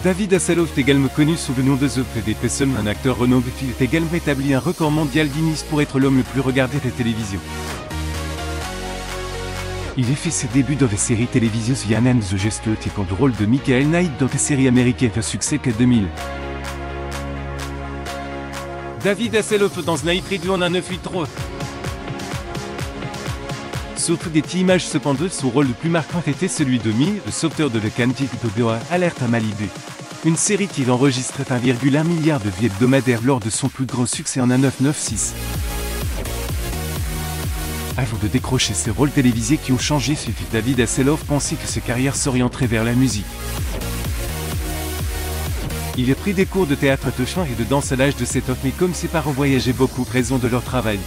David Hasselhoff, également connu sous le nom de The Freddy Pesson, un acteur renommé, a également établi un record mondial Guinness pour être l'homme le plus regardé de la télévision. Il a fait ses débuts dans les séries télévisuelles Yann and the Gestalt et pour le rôle de Michael Knight dans la série américaine à succès que 2000. David Hasselhoff dans Night Ride en a 983. Surtout des images cependant, son rôle le plus marquant était celui de Mi, le sauveteur de The Candy de Alerte à Malibu. Une série qui enregistrait 1,1 milliard de vues hebdomadaires lors de son plus grand succès en 1996. Avant de décrocher ses rôles télévisés qui ont changé, David Hasselhoff pensait que sa carrière s'orienterait vers la musique. Il a pris des cours de théâtre, de chant et de danse à l'âge de 7 ans, mais comme ses parents voyageaient beaucoup, raison de leur travail,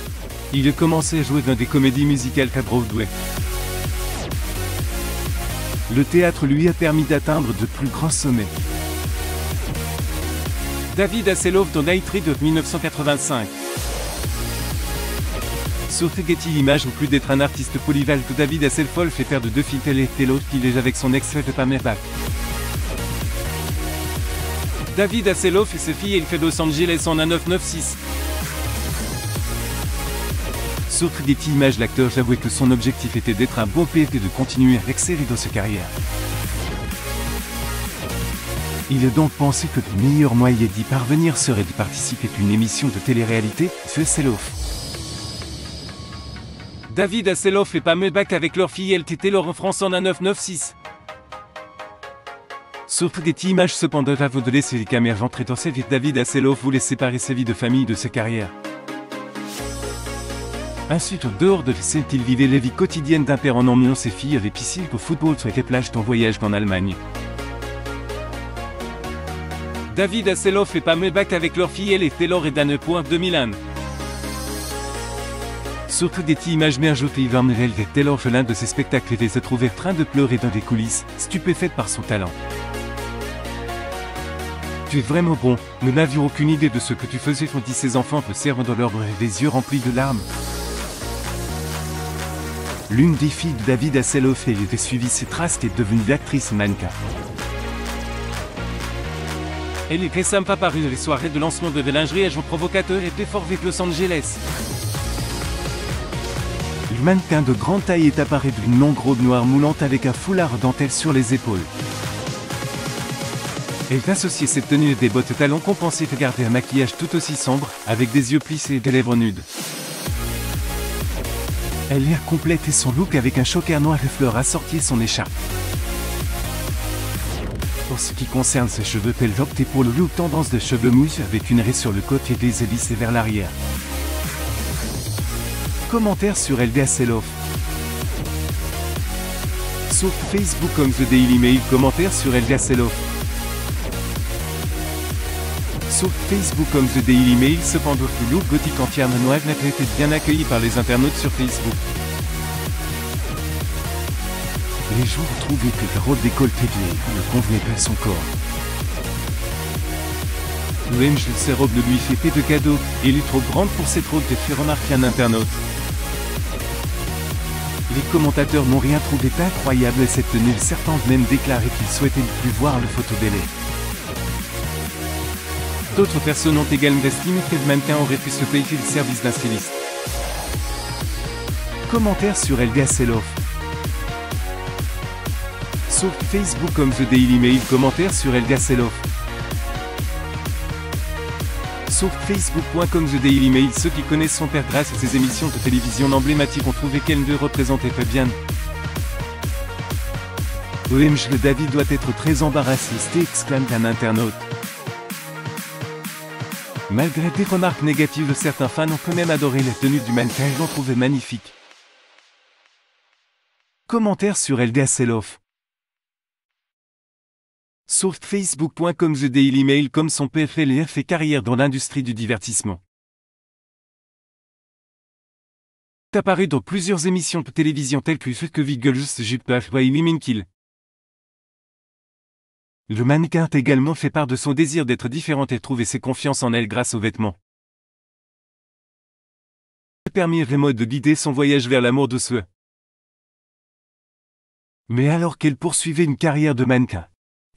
il a commencé à jouer dans des comédies musicales à Broadway. Le théâtre lui a permis d'atteindre de plus grands sommets. David Hasselhoff dans Night Ride de 1985. Sur Getty Images, en plus d'être un artiste polyvalent, que David Hasselhoff fait faire de 2 films télé et l'autre qu'il est avec son ex-femme Pamela Bach. David Hasselhoff et sa fille elle fait Los Angeles en 1996. Sur Getty Images, l'acteur avouait que son objectif était d'être un bon PF et de continuer à exceller dans sa carrière. Il a donc pensé que le meilleur moyen d'y parvenir serait de participer à une émission de télé-réalité, The Hasselhoff. David Hasselhoff et Pamela Bach avec leur fille LTT leur en France en 1996. Sur Getty Images cependant, avant de laisser les caméras entrer dans sa vie, David Hasselhoff voulait séparer sa vie de famille de sa carrière. Ensuite, au dehors de scène, il vivait la vie quotidienne d'un père en emmenant ses filles avec piscine au football sur les plages en voyage en Allemagne. David Hasselhoff et Pamela Bach avec leur fille elle et Taylor et Dan. 2001. Sur Getty Images, mais ajoute Ivan Mel et Taylor, l'un de ses spectacles, et se trouvait en train de pleurer dans des coulisses, stupéfaite par son talent. Tu es vraiment bon, nous n'avions aucune idée de ce que tu faisais, font dit ses enfants te servant dans leurs bras, les yeux remplis de larmes. L'une des filles de David Hasselhoff avait suivi ses traces et est devenue l'actrice mannequin. Elle est très sympa parue les soirées de lancement de lingerie à jour provocateur et fort avec Los Angeles. Le mannequin de grande taille est apparu d'une longue robe noire moulante avec un foulard dentelle sur les épaules. Elle associait cette tenue et des bottes talons compensées de garder un maquillage tout aussi sombre, avec des yeux plissés et des lèvres nudes. Elle a complété son look avec un choker noir et fleurs assorti et son écharpe. Pour ce qui concerne ses cheveux, elle a opté pour le look tendance de cheveux mousse avec une raie sur le côté et des hélices vers l'arrière. Commentaires sur LD Hasselhoff. Sur Facebook comme The Daily Mail, commentaires sur LD Hasselhoff. Sur Facebook comme The Daily Mail, cependant le look gothique entièrement noir n'a pas été bien accueilli par les internautes sur Facebook. Les gens trouvaient que le rôle décolleté ne convenait pas à son corps. Même sa robe ne lui fait pas de cadeau, et elle est trop grande pour cette robe, fait remarquer un internaute. Les commentateurs n'ont rien trouvé d'incroyable à cette tenue, certains ont même déclaré qu'ils souhaitaient ne plus voir le photodélai. D'autres personnes ont également estimé que le mannequin aurait pu se payer le service d'un styliste. Commentaires sur LD Hasselhoff. Sur Facebook comme The Daily Mail, commentaires sur LD Hasselhoff. Sur Facebook.com The Daily Mail, ceux qui connaissent son père grâce à ses émissions de télévision emblématiques ont trouvé qu'elle ne représentait pas bien. OMG, le David doit être très embarrassé, exclame un internaute. Malgré des remarques négatives, certains fans ont quand même adoré la tenue du mannequin et l'ont trouvé magnifique. Commentaires sur LD Hasselhoff. Sur Facebook.com The Daily Mail, comme son PFL fait carrière dans l'industrie du divertissement. Il est apparu dans plusieurs émissions de télévision telles que Vigils, Jupiter, Women Kill. Le mannequin a également fait part de son désir d'être différente et trouver ses confiances en elle grâce aux vêtements. Il a permis à Raymond de guider son voyage vers l'amour de soi. Mais alors qu'elle poursuivait une carrière de mannequin,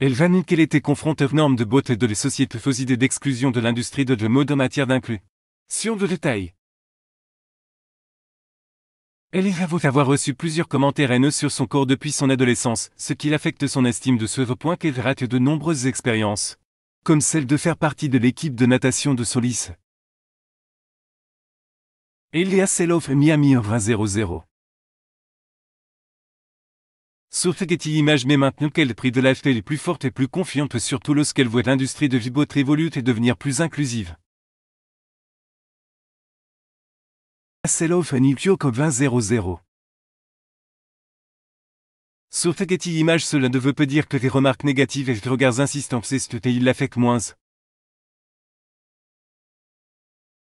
Elle va nier qu'elle était confrontée aux normes de beauté de les sociétés faisant d'exclusion de l'industrie de la mode en matière d'inclus. Sur le détail. Elle avoue avoir reçu plusieurs commentaires haineux sur son corps depuis son adolescence, ce qui affecte son estime de soi au point qu'elle rate de nombreuses expériences, comme celle de faire partie de l'équipe de natation de son lycée. Elia Seloff Miami 2000. Sur Getty Images met maintenant qu'elle pris de la fait les plus fortes et plus confiantes surtout lorsqu'elle voit l'industrie de beauté évoluer et devenir plus inclusive. Seloff New York 2000. Sur Getty Images cela ne veut pas dire que les remarques négatives et les regards insistants c'est il l'affecte moins.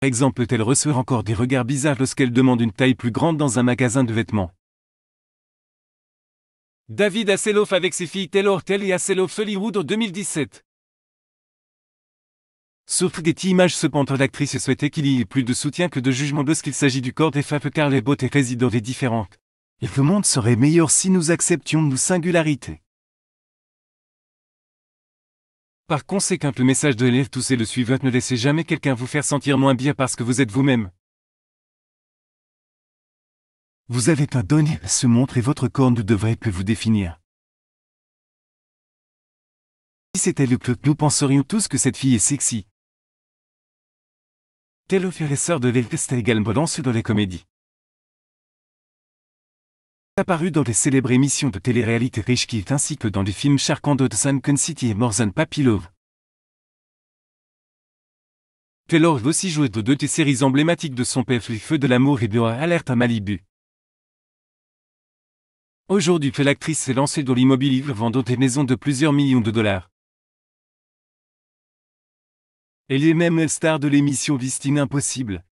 Par exemple elle reçoit encore des regards bizarres lorsqu'elle demande une taille plus grande dans un magasin de vêtements. David Hasselhoff avec ses filles Taylor et Hasselhoff Hollywood en 2017. Sur Getty Images cependant l'actrice souhaitait qu'il y ait plus de soutien que de jugement lorsqu'il s'agit du corps des femmes car les beautés résident des différentes. Et le monde serait meilleur si nous acceptions nos singularités. Par conséquent le message de l'élève tous est le suivant, ne laissez jamais quelqu'un vous faire sentir moins bien parce que vous êtes vous-même. Vous avez un don à se montrer et votre corps ne devrait plus vous définir. Si c'était le club, nous penserions tous que cette fille est sexy. Taylor et sœur de l'élève est également lancée dans les comédies. Apparu dans les célèbres émissions de télé-réalité Rich Kid ainsi que dans les films Shark and Sun City et More Than Puppy Love. Taylor va aussi jouer dans deux des séries emblématiques de son père, Les Feux de l'amour et Bioa Alerte à Malibu. Aujourd'hui, l'actrice s'est lancée dans l'immobilier vendant des maisons de plusieurs millions de dollars. Elle est même star de l'émission Listing Impossible.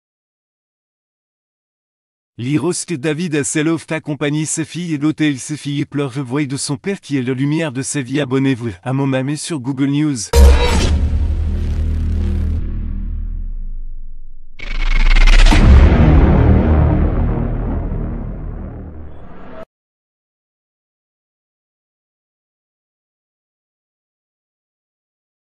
L'Iroste David Hasselhoff accompagne ses filles et l'hôtel ses filles pleurent le voix de son père qui est la lumière de sa vie. Abonnez-vous à mon mamé sur Google News.